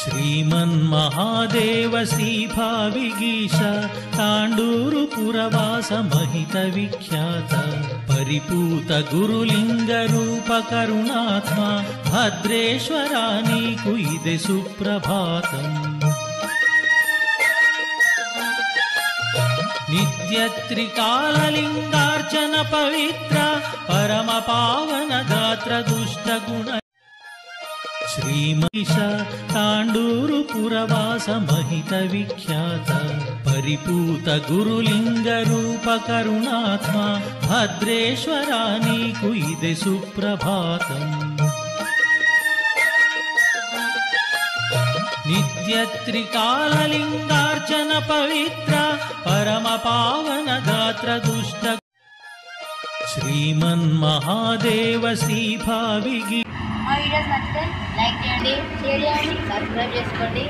శ్రీమన్మహాదేవ శ్రీభావిగీశ తాండూరు పురవాస మహిత విఖ్యాత పరిపూత గురులింగ రూప కరుణాత్మ భద్రేశ్వరా నీకు ఇదే సుప్రభాతం. నిత్యత్రికాలలింగార్చన పవిత్ర పరమ పావన గాత్ర దుష్ట గుణ శ్రీమహిష తాండూరు పురవాస మహిత విఖ్యాత పరిపూత గురులింగ రూప కరుణాత్మ భద్రేశ్వరా నీకు ఇదే సుప్రభాతం. నిత్యత్రికాలలింగార్చన పవిత్ర పరమ పావన గాత్ర దుష్ట శ్రీమన్మహాదేవ శ్రీభావిగి. మా వీడియోస్ నచ్చితే లైక్ చేయండి, షేర్ చేయండి, సబ్స్క్రైబ్ చేసుకోండి.